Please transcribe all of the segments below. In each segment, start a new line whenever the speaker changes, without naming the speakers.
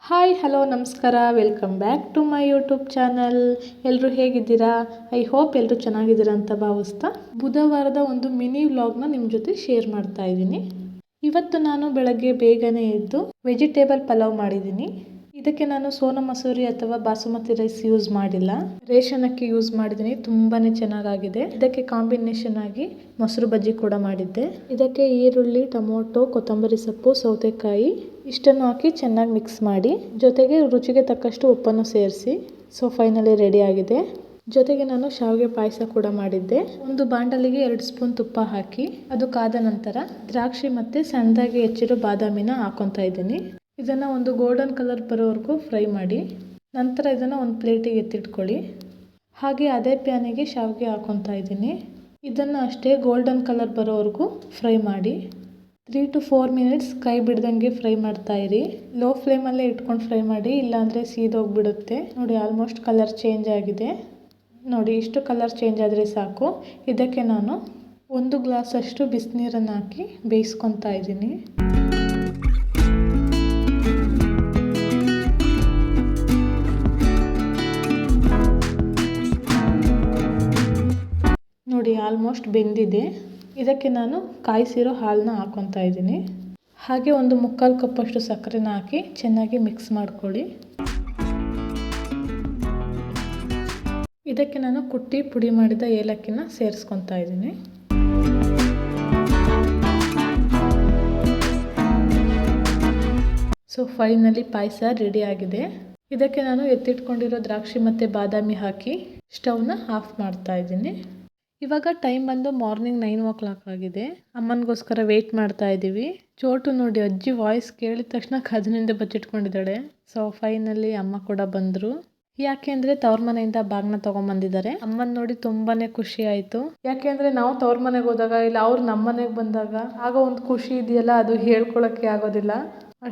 Hi hello ನಮಸ್ಕಾರ, welcome back to my YouTube channel. ಎಲ್ಲರೂ ಹೇಗಿದ್ದೀರಾ? ಐ ಹೋಪ್ ಎಲ್ಲರೂ ಚೆನ್ನಾಗಿದ್ದೀರಾ ಅಂತ ಭಾವಿಸ್ತಾ ಬುಧವಾರದ ಒಂದು ಮಿನಿ ವ್ಲಾಗ್ನ ನಿಮ್ಮ ಜೊತೆ ಶೇರ್ ಮಾಡ್ತಾ ಇದ್ದೀನಿ. ಇವತ್ತು ನಾನು ಬೆಳಗ್ಗೆ ಬೇಗನೆ ಎದ್ದು ವೆಜಿಟೇಬಲ್ ಪಲಾವ್ ಮಾಡಿದ್ದೀನಿ. ಇದಕ್ಕೆ ನಾನು ಸೋನಾ ಮಸೂರಿ ಅಥವಾ ಬಾಸುಮತಿ ರೈಸ್ ಯೂಸ್ ಮಾಡಿಲ್ಲ, ರೇಷನ್ ಅಕ್ಕಿ ಯೂಸ್ ಮಾಡಿದ್ದೀನಿ. ತುಂಬಾನೇ ಚೆನ್ನಾಗಿದೆ. ಇದಕ್ಕೆ ಕಾಂಬಿನೇಷನ್ ಆಗಿ ಮೊಸರು ಬಜ್ಜಿ ಕೂಡ ಮಾಡಿದ್ದೆ. ಇದಕ್ಕೆ ಈರುಳ್ಳಿ, ಟೊಮೊಟೊ, ಕೊತ್ತಂಬರಿ ಸೊಪ್ಪು, ಸೌತೆಕಾಯಿ ಇಷ್ಟನ್ನು ಹಾಕಿ ಚೆನ್ನಾಗಿ ಮಿಕ್ಸ್ ಮಾಡಿ, ಜೊತೆಗೆ ರುಚಿಗೆ ತಕ್ಕಷ್ಟು ಉಪ್ಪನ್ನು ಸೇರಿಸಿ ಫೈನಲಿ ರೆಡಿ ಆಗಿದೆ. ಜೊತೆಗೆ ನಾನು ಶಾವಿಗೆ ಪಾಯಸ ಕೂಡ ಮಾಡಿದ್ದೆ. ಒಂದು ಬಾಂಡಲಿಗೆ 2 ಸ್ಪೂನ್ ತುಪ್ಪ ಹಾಕಿ ಅದು ಕಾದ ನಂತರ ದ್ರಾಕ್ಷಿ ಮತ್ತೆ ಸಣ್ಣದಾಗಿ ಹೆಚ್ಚಿರೋ ಬಾದಾಮಿನ ಹಾಕೊತಾ ಇದ್ದೀನಿ. ಇದನ್ನು ಒಂದು ಗೋಲ್ಡನ್ ಕಲರ್ ಬರೋವರೆಗೂ ಫ್ರೈ ಮಾಡಿ ನಂತರ ಇದನ್ನು ಒಂದು ಪ್ಲೇಟಿಗೆ ಎತ್ತಿಟ್ಕೊಳ್ಳಿ. ಹಾಗೆ ಅದೇ ಪ್ಯಾನಿಗೆ ಶಾವಿಗೆ ಹಾಕೊತಾ ಇದ್ದೀನಿ. ಇದನ್ನು ಅಷ್ಟೇ ಗೋಲ್ಡನ್ ಕಲರ್ ಬರೋವರೆಗೂ ಫ್ರೈ ಮಾಡಿ 3 to 4 ಮಿನಿಟ್ಸ್ ಕೈ ಬಿಡ್ದಂಗೆ ಫ್ರೈ ಮಾಡ್ತಾ ಇರಿ. ಲೋ ಫ್ಲೇಮಲ್ಲೇ ಇಟ್ಕೊಂಡು ಫ್ರೈ ಮಾಡಿ, ಇಲ್ಲಾಂದರೆ ಸೀದೋಗ್ಬಿಡುತ್ತೆ. ನೋಡಿ, ಆಲ್ಮೋಸ್ಟ್ ಕಲರ್ ಚೇಂಜ್ ಆಗಿದೆ. ನೋಡಿ, ಇಷ್ಟು ಕಲರ್ ಚೇಂಜ್ ಆದರೆ ಸಾಕು. ಇದಕ್ಕೆ ನಾನು 1 ಗ್ಲಾಸ್ ಅಷ್ಟು ಬಿಸಿನೀರನ್ನು ಹಾಕಿ ಬೇಯಿಸ್ಕೊತಾ ಇದ್ದೀನಿ. ನೋಡಿ, ಆಲ್ಮೋಸ್ಟ್ ಬೆಂದಿದೆ. ಇದಕ್ಕೆ ನಾನು ಕಾಯಿಸಿರೋ ಹಾಲನ್ನ ಹಾಕೊತಾ ಇದ್ದೀನಿ. ಹಾಗೆ ಒಂದು 3/4 ಕಪ್ಪಷ್ಟು ಸಕ್ಕರೆನ ಹಾಕಿ ಚೆನ್ನಾಗಿ ಮಿಕ್ಸ್ ಮಾಡ್ಕೊಳ್ಳಿ. ಇದಕ್ಕೆ ನಾನು ಕುಟ್ಟಿ ಪುಡಿ ಮಾಡಿದ ಏಲಕ್ಕಿನ ಸೇರಿಸ್ಕೊತಾ ಇದ್ದೀನಿ. ಫೈನಲಿ ಪಾಯಸ ರೆಡಿ ಆಗಿದೆ. ಇದಕ್ಕೆ ನಾನು ಎತ್ತಿಟ್ಕೊಂಡಿರೋ ದ್ರಾಕ್ಷಿ ಮತ್ತು ಬಾದಾಮಿ ಹಾಕಿ ಸ್ಟವ್ನ ಆಫ್ ಮಾಡ್ತಾ ಇದ್ದೀನಿ. ಇವಾಗ ಟೈಮ್ ಬಂದು ಮಾರ್ನಿಂಗ್ 9 o'clock ಆಗಿದೆ. ಅಮ್ಮನಿಗೋಸ್ಕರ ವೆಯ್ಟ್ ಮಾಡ್ತಾ ಇದ್ದೀವಿ. ಚೋಟು ನೋಡಿ, ಅಜ್ಜಿ ವಾಯ್ಸ್ ಕೇಳಿದ ತಕ್ಷಣ ಕದನಿಂದ ಬಚ್ಚಿಟ್ಕೊಂಡಿದ್ದಾಳೆ. ಫೈನಲಿ ಅಮ್ಮ ಕೂಡ ಬಂದರು. ಯಾಕೆಂದರೆ ತವ್ರ ಮನೆಯಿಂದ ಬಾಗ್ನ ತೊಗೊಂಬಂದಿದ್ದಾರೆ. ಅಮ್ಮನ ನೋಡಿ ತುಂಬಾ ಖುಷಿ ಆಯಿತು. ಯಾಕೆಂದರೆ ನಾವು ತವ್ರ ಮನೆಗೆ ಹೋದಾಗ ಇಲ್ಲ ಅವ್ರು ನಮ್ಮ ಮನೆಗೆ ಬಂದಾಗ ಆಗ ಒಂದು ಖುಷಿ ಇದೆಯಲ್ಲ, ಅದು ಹೇಳ್ಕೊಳಕ್ಕೆ ಆಗೋದಿಲ್ಲ.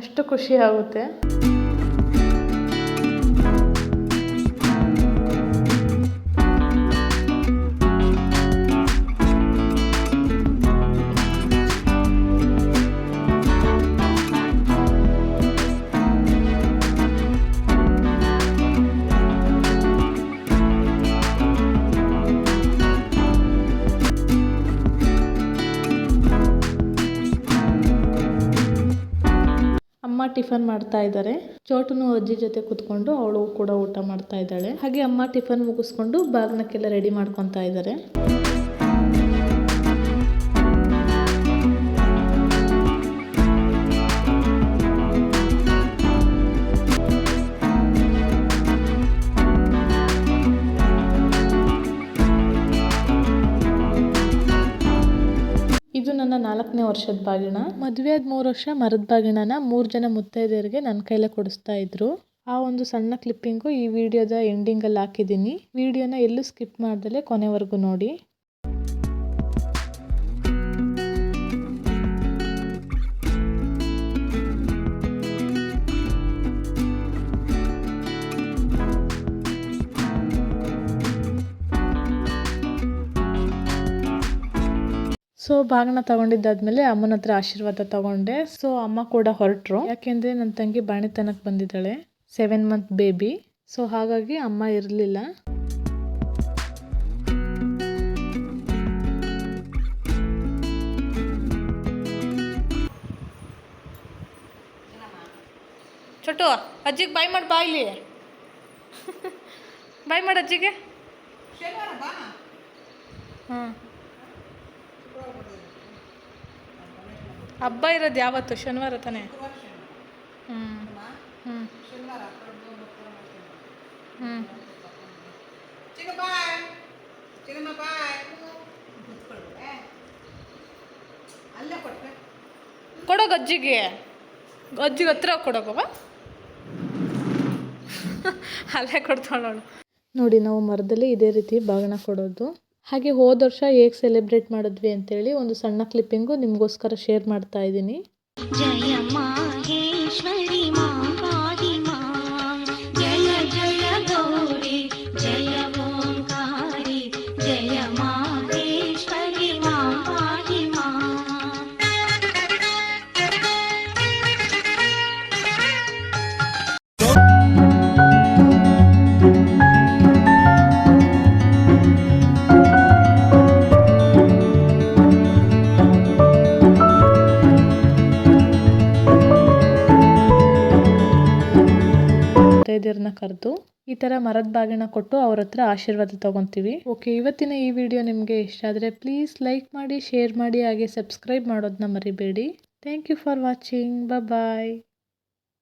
ಅಷ್ಟು ಖುಷಿ ಆಗುತ್ತೆ. ಅಮ್ಮ ಟಿಫನ್ ಮಾಡ್ತಾ ಇದ್ದಾರೆ. ಚೋಟುನು ಅಜ್ಜಿ ಜೊತೆ ಕುತ್ಕೊಂಡು ಅವಳು ಕೂಡ ಊಟ ಮಾಡ್ತಾ ಇದ್ದಾಳೆ. ಹಾಗೆ ಅಮ್ಮ ಟಿಫನ್ ಮುಗಿಸ್ಕೊಂಡು ಬಾಗ್ನಕ್ಕೆಲ್ಲ ರೆಡಿ ಮಾಡ್ಕೊತಾ ಇದ್ದಾರೆ. ಇದು ನನ್ನ 4ನೇ ವರ್ಷದ ಬಾಗಿಣ. ಮದುವೆ ಆದ 3 ವರ್ಷ ಮರದ ಬಾಗಿಣನ 3 ಜನ ಮುತ್ತೈದೆಯರಿಗೆ ನನ್ನ ಕೈಲೇ ಕೊಡಿಸ್ತಾ ಇದ್ರು. ಆ ಒಂದು ಸಣ್ಣ ಕ್ಲಿಪ್ಪಿಂಗು ಈ ವಿಡಿಯೋದ ಎಂಡಿಂಗಲ್ಲಿ ಹಾಕಿದ್ದೀನಿ. ವಿಡಿಯೋನ ಎಲ್ಲೂ ಸ್ಕಿಪ್ ಮಾಡ್ದಲೇ ಕೊನೆವರೆಗೂ ನೋಡಿ. ಬಾಗಿನ ತಗೊಂಡಿದ್ದಾದ್ಮೇಲೆ ಅಮ್ಮನ ಹತ್ರ ಆಶೀರ್ವಾದ ತಗೊಂಡೆ. ಅಮ್ಮ ಕೂಡ ಹೊರಟರು. ಯಾಕೆಂದ್ರೆ ನನ್ನ ತಂಗಿ ಬಾಣಿತನಕ್ಕೆ ಬಂದಿದ್ದಾಳೆ, 7 month ಬೇಬಿ. ಹಾಗಾಗಿ ಅಮ್ಮ ಇರಲಿಲ್ಲ. ಚೋಟು, ಅಜ್ಜಿಗೆ ಬಾಯ್ ಮಾಡಿ, ಬಾಯ್ಲಿ ಬಾಯ್ ಮಾಡಿ ಅಜ್ಜಿಗೆ. ಹಾಂ, ಹಬ್ಬ ಇರೋದು ಯಾವತ್ತು? ಶನಿವಾರ ತಾನೆ? ಹ್ಞೂ ಹ್ಞೂ ಹ್ಞೂ ಕೊಡೋ ಅಜ್ಜಿಗೆ ಹತ್ರ ಕೊಡೋಗವ ಅಲ್ಲೇ ಕೊಡ್ತಾಳವಳು. ನೋಡಿ, ನಾವು ಮರದಲ್ಲಿ ಇದೇ ರೀತಿ ಬಾಗಿನ ಕೊಡೋದು. ಹಾಗೆ ಹೋದ ವರ್ಷ ಹೇಗೆ ಸೆಲೆಬ್ರೇಟ್ ಮಾಡಿದ್ವಿ ಅಂತೇಳಿ ಒಂದು ಸಣ್ಣ ಕ್ಲಿಪ್ಪಿಂಗು ನಿಮಗೋಸ್ಕರ ಶೇರ್ ಮಾಡ್ತಾ ಇದ್ದೀನಿ. ಹಿರಿಯರನ್ನ ಕರೆದು ಈ ಥರ ಮರದ ಬಾಗಿನ ಕೊಟ್ಟು ಅವ್ರ ಹತ್ರ ಆಶೀರ್ವಾದ ತಗೊತೀವಿ. ಓಕೆ, ಇವತ್ತಿನ ಈ ವಿಡಿಯೋ ನಿಮಗೆ ಇಷ್ಟ ಆದರೆ ಪ್ಲೀಸ್ ಲೈಕ್ ಮಾಡಿ, ಶೇರ್ ಮಾಡಿ, ಹಾಗೆ ಸಬ್ಸ್ಕ್ರೈಬ್ ಮಾಡೋದನ್ನ ಮರಿಬೇಡಿ. Thank you for watching. Bye.